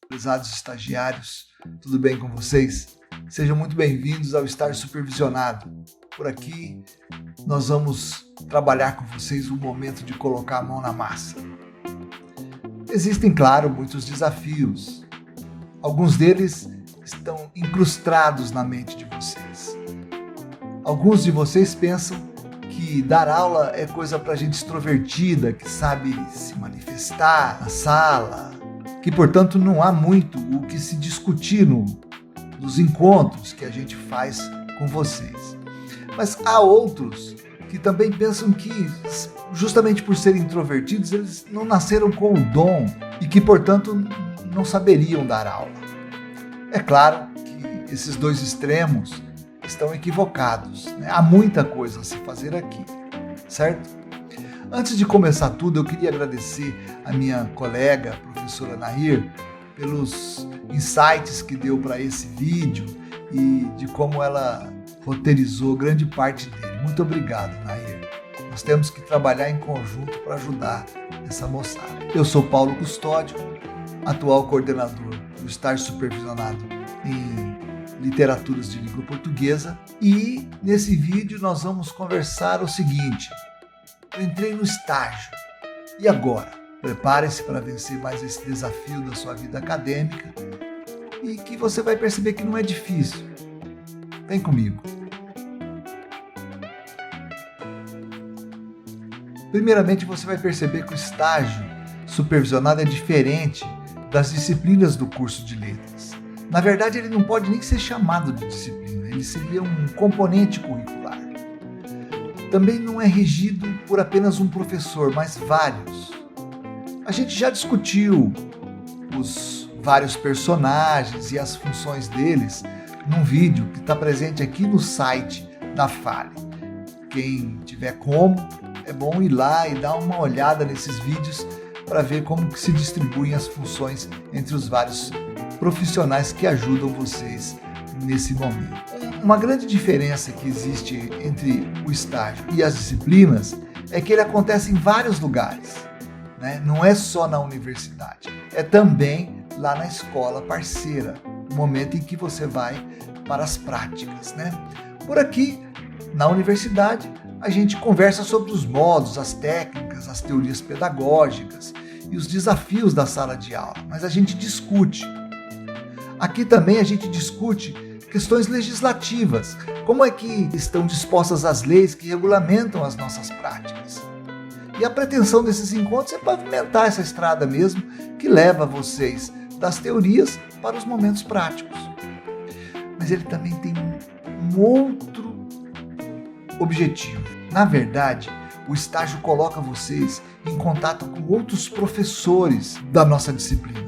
Prezados estagiários, tudo bem com vocês? Sejam muito bem-vindos ao Estágio Supervisionado. Por aqui, nós vamos trabalhar com vocês o momento de colocar a mão na massa. Existem, claro, muitos desafios. Alguns deles estão incrustados na mente de vocês. Alguns de vocês pensam que dar aula é coisa para gente extrovertida, que sabe se manifestar na sala, que, portanto, não há muito o que se discutir nos encontros que a gente faz com vocês. Mas há outros que também pensam que, justamente por serem introvertidos, eles não nasceram com o dom e que, portanto, não saberiam dar aula. É claro que esses dois extremos estão equivocados, né? Há muita coisa a se fazer aqui, certo? Antes de começar tudo, eu queria agradecer a minha colega, a professora Nahir, pelos insights que deu para esse vídeo e de como ela roteirizou grande parte dele. Muito obrigado, Nahir. Nós temos que trabalhar em conjunto para ajudar essa moçada. Eu sou Paulo Custódio, atual coordenador do Estágio Supervisionado em Literaturas de Língua Portuguesa, e nesse vídeo nós vamos conversar o seguinte: eu entrei no estágio, e agora? Prepare-se para vencer mais esse desafio da sua vida acadêmica e que você vai perceber que não é difícil. Vem comigo. Primeiramente, você vai perceber que o estágio supervisionado é diferente das disciplinas do curso de letras. Na verdade, ele não pode nem ser chamado de disciplina, ele seria um componente curricular. Também não é regido por apenas um professor, mas vários. A gente já discutiu os vários personagens e as funções deles num vídeo que está presente aqui no site da Fale. Quem tiver como, é bom ir lá e dar uma olhada nesses vídeos para ver como que se distribuem as funções entre os vários profissionais que ajudam vocês nesse momento. Uma grande diferença que existe entre o estágio e as disciplinas é que ele acontece em vários lugares, né? Não é só na universidade, é também lá na escola parceira, no momento em que você vai para as práticas, né? Por aqui, na universidade, a gente conversa sobre os modos, as técnicas, as teorias pedagógicas e os desafios da sala de aula, mas a gente discute. Aqui também a gente discute questões legislativas, como é que estão dispostas as leis que regulamentam as nossas práticas. E a pretensão desses encontros é pavimentar essa estrada mesmo, que leva vocês das teorias para os momentos práticos. Mas ele também tem um outro objetivo. Na verdade, o estágio coloca vocês em contato com outros professores da nossa disciplina.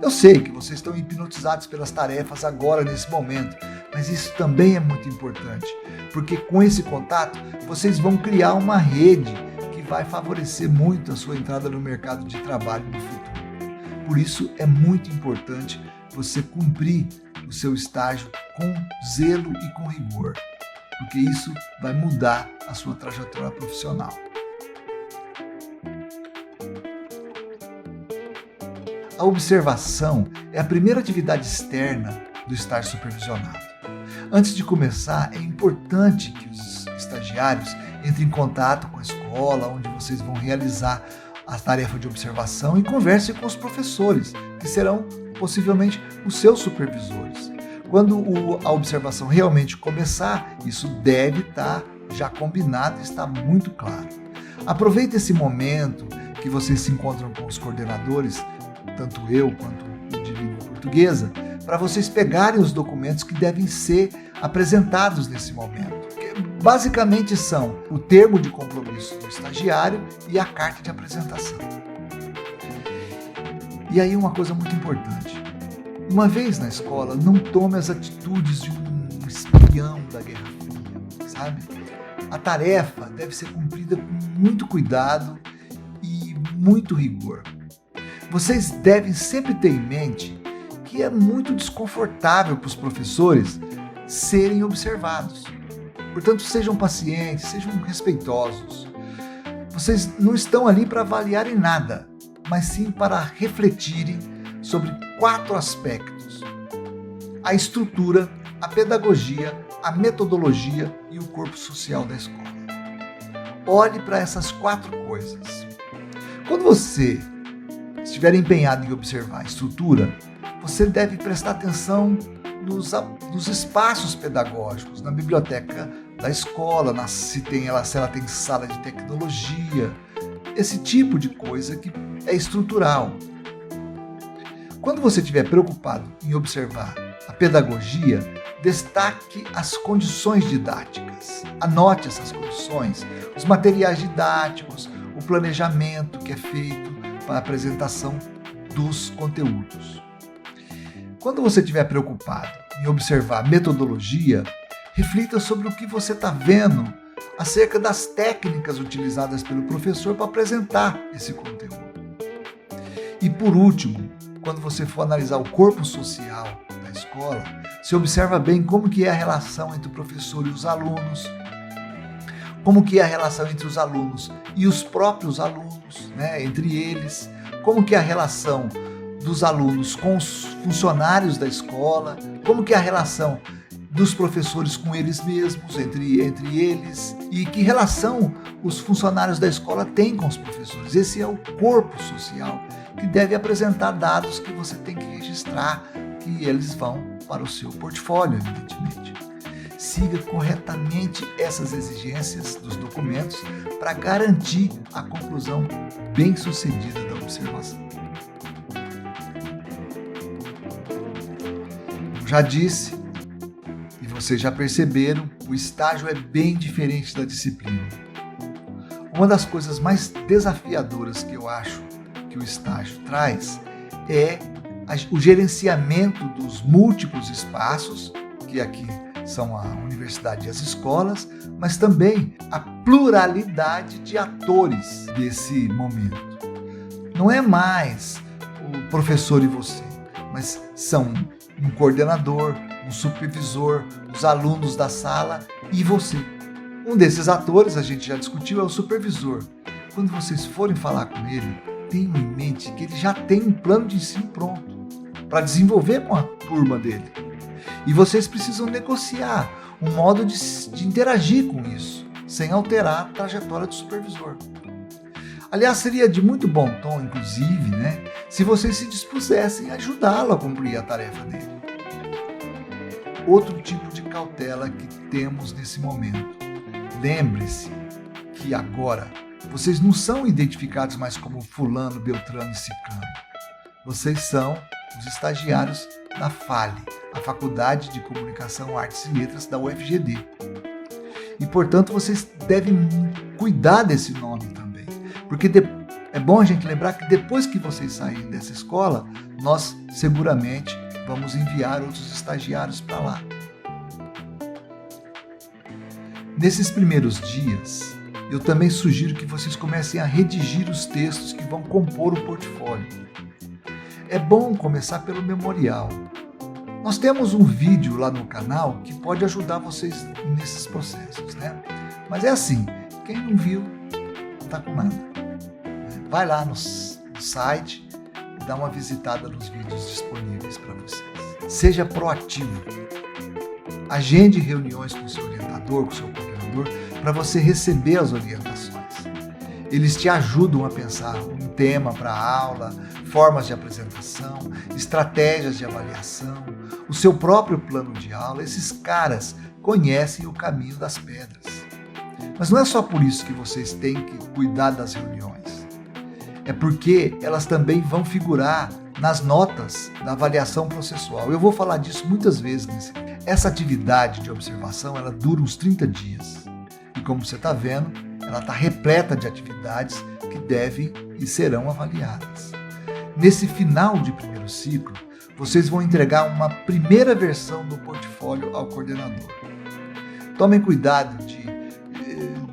Eu sei que vocês estão hipnotizados pelas tarefas agora, nesse momento, mas isso também é muito importante, porque com esse contato vocês vão criar uma rede que vai favorecer muito a sua entrada no mercado de trabalho no futuro. Por isso é muito importante você cumprir o seu estágio com zelo e com rigor, porque isso vai mudar a sua trajetória profissional. A observação é a primeira atividade externa do estágio supervisionado. Antes de começar, é importante que os estagiários entrem em contato com a escola, onde vocês vão realizar a tarefa de observação, e conversem com os professores, que serão possivelmente os seus supervisores. Quando a observação realmente começar, isso deve estar já combinado e está muito claro. Aproveite esse momento que vocês se encontram com os coordenadores, tanto eu quanto o de língua portuguesa, para vocês pegarem os documentos que devem ser apresentados nesse momento. Que basicamente são o termo de compromisso do estagiário e a carta de apresentação. E aí uma coisa muito importante. Uma vez na escola, não tome as atitudes de um espião da Guerra Fria, sabe? A tarefa deve ser cumprida com muito cuidado e muito rigor. Vocês devem sempre ter em mente que é muito desconfortável para os professores serem observados. Portanto, sejam pacientes, sejam respeitosos. Vocês não estão ali para avaliarem nada. mas sim para refletirem sobre 4 aspectos: a estrutura, a pedagogia, a metodologia e o corpo social da escola. Olhe para essas 4 coisas. Quando você estiver empenhado em observar a estrutura, você deve prestar atenção nos espaços pedagógicos, na biblioteca da escola, se ela tem sala de tecnologia, esse tipo de coisa que é estrutural. Quando você estiver preocupado em observar a pedagogia, destaque as condições didáticas. Anote essas condições, os materiais didáticos, o planejamento que é feito para a apresentação dos conteúdos. Quando você estiver preocupado em observar a metodologia, reflita sobre o que você está vendo acerca das técnicas utilizadas pelo professor para apresentar esse conteúdo. E por último, quando você for analisar o corpo social da escola, se observa bem como que é a relação entre o professor e os alunos, como que é a relação entre os alunos e os próprios alunos, entre eles, como que é a relação dos alunos com os funcionários da escola, como que é a relação dos professores com eles mesmos, entre eles, e que relação os funcionários da escola têm com os professores. Esse é o corpo social que deve apresentar dados que você tem que registrar, que eles vão para o seu portfólio, evidentemente. Siga corretamente essas exigências dos documentos para garantir a conclusão bem-sucedida da observação. Como já disse, e vocês já perceberam, o estágio é bem diferente da disciplina. Uma das coisas mais desafiadoras que eu acho que o estágio traz é o gerenciamento dos múltiplos espaços, que aqui são a universidade e as escolas, mas também a pluralidade de atores desse momento. Não é mais o professor e você, mas são um coordenador, um supervisor, os alunos da sala e você. Um desses atores, a gente já discutiu, é o supervisor. Quando vocês forem falar com ele, tenham em mente que ele já tem um plano de ensino pronto para desenvolver com a turma dele. E vocês precisam negociar um modo de interagir com isso, sem alterar a trajetória do supervisor. Aliás, seria de muito bom tom, inclusive, se vocês se dispusessem a ajudá-lo a cumprir a tarefa dele. Outro tipo de cautela que temos nesse momento. Lembre-se que agora vocês não são identificados mais como fulano, beltrano e ciclano. Vocês são os estagiários da FALE, a Faculdade de Comunicação, Artes e Letras da UFGD. E, portanto, vocês devem cuidar desse nome também. Porque é bom a gente lembrar que depois que vocês saírem dessa escola, nós seguramente vamos enviar outros estagiários para lá. Nesses primeiros dias, eu também sugiro que vocês comecem a redigir os textos que vão compor o portfólio. É bom começar pelo memorial. Nós temos um vídeo lá no canal que pode ajudar vocês nesses processos, Mas é assim, quem não viu, não está com nada. Vai lá no site e dá uma visitada nos vídeos disponíveis para vocês. Seja proativo. Agende reuniões com o seu orientador, com o seu coordenador, para você receber as orientações. Eles te ajudam a pensar um tema para a aula, formas de apresentação, estratégias de avaliação, o seu próprio plano de aula. Esses caras conhecem o caminho das pedras. Mas não é só por isso que vocês têm que cuidar das reuniões. É porque elas também vão figurar nas notas da avaliação processual. Eu vou falar disso muitas vezes nesse vídeo. Essa atividade de observação, ela dura uns 30 dias. E como você está vendo, ela está repleta de atividades que devem e serão avaliadas. Nesse final de primeiro ciclo, vocês vão entregar uma primeira versão do portfólio ao coordenador. Tomem cuidado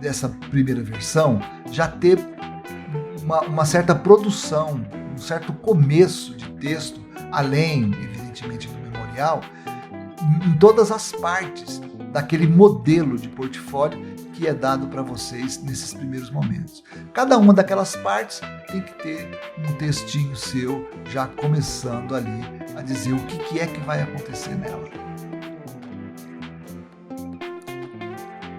dessa primeira versão já ter uma certa produção, um certo começo de texto, além, evidentemente, do memorial, em todas as partes daquele modelo de portfólio que que é dado para vocês nesses primeiros momentos. Cada uma daquelas partes tem que ter um textinho seu já começando ali a dizer o que é que vai acontecer nela.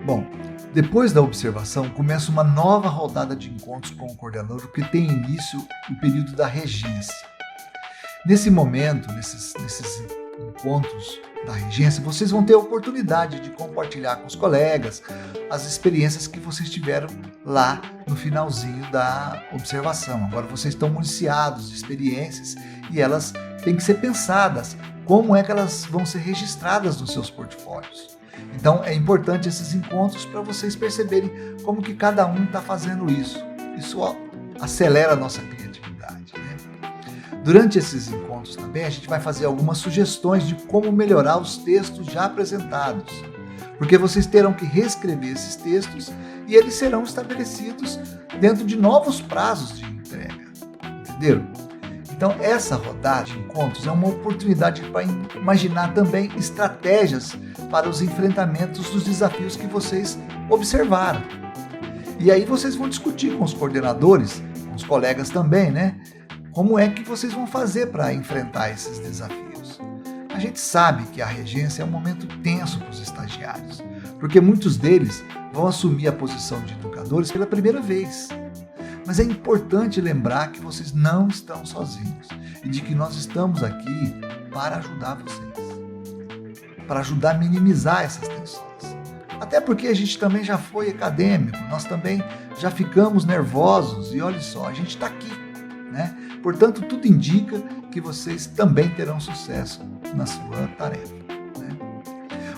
Bom, depois da observação, começa uma nova rodada de encontros com o coordenador, que tem início o período da regência. Nesse momento, nesses encontros da regência, vocês vão ter a oportunidade de compartilhar com os colegas as experiências que vocês tiveram lá no finalzinho da observação. Agora vocês estão municiados de experiências e elas têm que ser pensadas. Como é que elas vão ser registradas nos seus portfólios? Então é importante esses encontros para vocês perceberem como que cada um está fazendo isso. Isso acelera a nossa criatividade, né? Durante esses encontros também a gente vai fazer algumas sugestões de como melhorar os textos já apresentados, porque vocês terão que reescrever esses textos e eles serão estabelecidos dentro de novos prazos de entrega, entenderam? Então essa rodada de encontros é uma oportunidade para imaginar também estratégias para os enfrentamentos dos desafios que vocês observaram. E aí vocês vão discutir com os coordenadores, com os colegas também, né? Como é que vocês vão fazer para enfrentar esses desafios? A gente sabe que a regência é um momento tenso para os estagiários, porque muitos deles vão assumir a posição de educadores pela primeira vez. Mas é importante lembrar que vocês não estão sozinhos e de que nós estamos aqui para ajudar vocês, para ajudar a minimizar essas tensões. Até porque a gente também já foi acadêmico, nós também já ficamos nervosos e olha só, a gente está aqui, né? Portanto, tudo indica que vocês também terão sucesso na sua tarefa, né?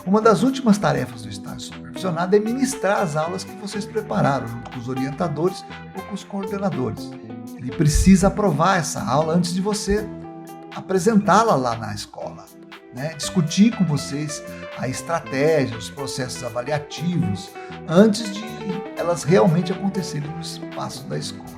Uma das últimas tarefas do estágio supervisionado é ministrar as aulas que vocês prepararam junto com os orientadores ou com os coordenadores. Ele precisa aprovar essa aula antes de você apresentá-la lá na escola, né? Discutir com vocês a estratégia, os processos avaliativos, antes de elas realmente acontecerem no espaço da escola.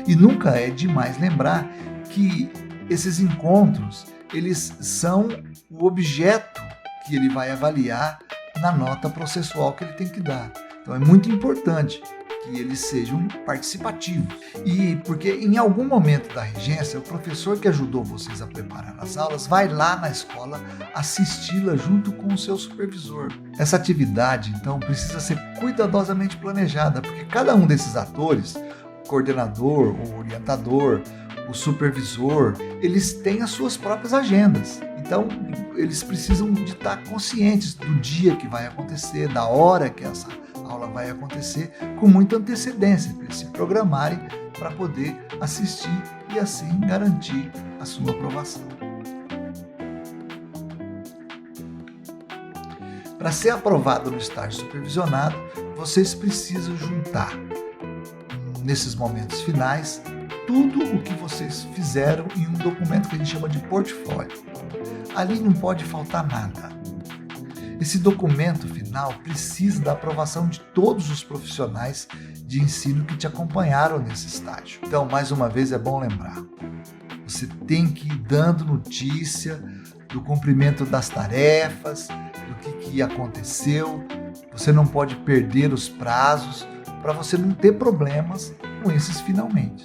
E nunca é demais lembrar que esses encontros, eles são o objeto que ele vai avaliar na nota processual que ele tem que dar. Então é muito importante que eles sejam participativos. E porque em algum momento da regência, o professor que ajudou vocês a preparar as aulas vai lá na escola assisti-la junto com o seu supervisor. Essa atividade, então, precisa ser cuidadosamente planejada, porque cada um desses atores, o coordenador, o orientador, o supervisor, eles têm as suas próprias agendas. Então, eles precisam de estar conscientes do dia que vai acontecer, da hora que essa aula vai acontecer, com muita antecedência, para eles se programarem para poder assistir e assim garantir a sua aprovação. Para ser aprovado no estágio supervisionado, vocês precisam juntar, nesses momentos finais, tudo o que vocês fizeram em um documento que a gente chama de portfólio. Ali não pode faltar nada. Esse documento final precisa da aprovação de todos os profissionais de ensino que te acompanharam nesse estágio. Então, mais uma vez, é bom lembrar, você tem que ir dando notícia do cumprimento das tarefas, do que aconteceu, você não pode perder os prazos para você não ter problemas com esses finalmente.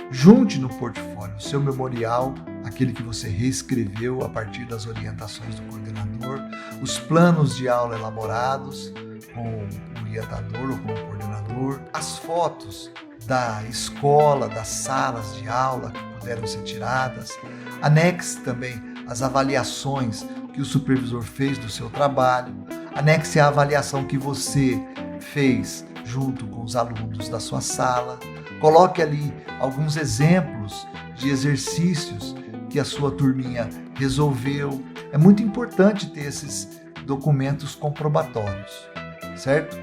Junte no portfólio o seu memorial, aquele que você reescreveu a partir das orientações do coordenador, os planos de aula elaborados com o orientador ou com o coordenador, as fotos da escola, das salas de aula que puderam ser tiradas, anexe também as avaliações que o supervisor fez do seu trabalho, anexe a avaliação que você fez junto com os alunos da sua sala, coloque ali alguns exemplos de exercícios que a sua turminha resolveu. É muito importante ter esses documentos comprobatórios, certo?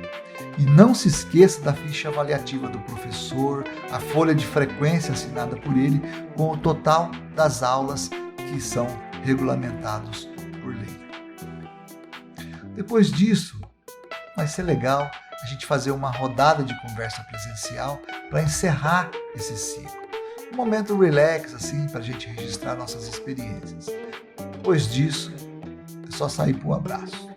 E não se esqueça da ficha avaliativa do professor, a folha de frequência assinada por ele, com o total das aulas que são regulamentados por lei. Depois disso, vai ser legal a gente fazer uma rodada de conversa presencial para encerrar esse ciclo. Um momento relax, assim, para a gente registrar nossas experiências. Depois disso, é só sair para o abraço.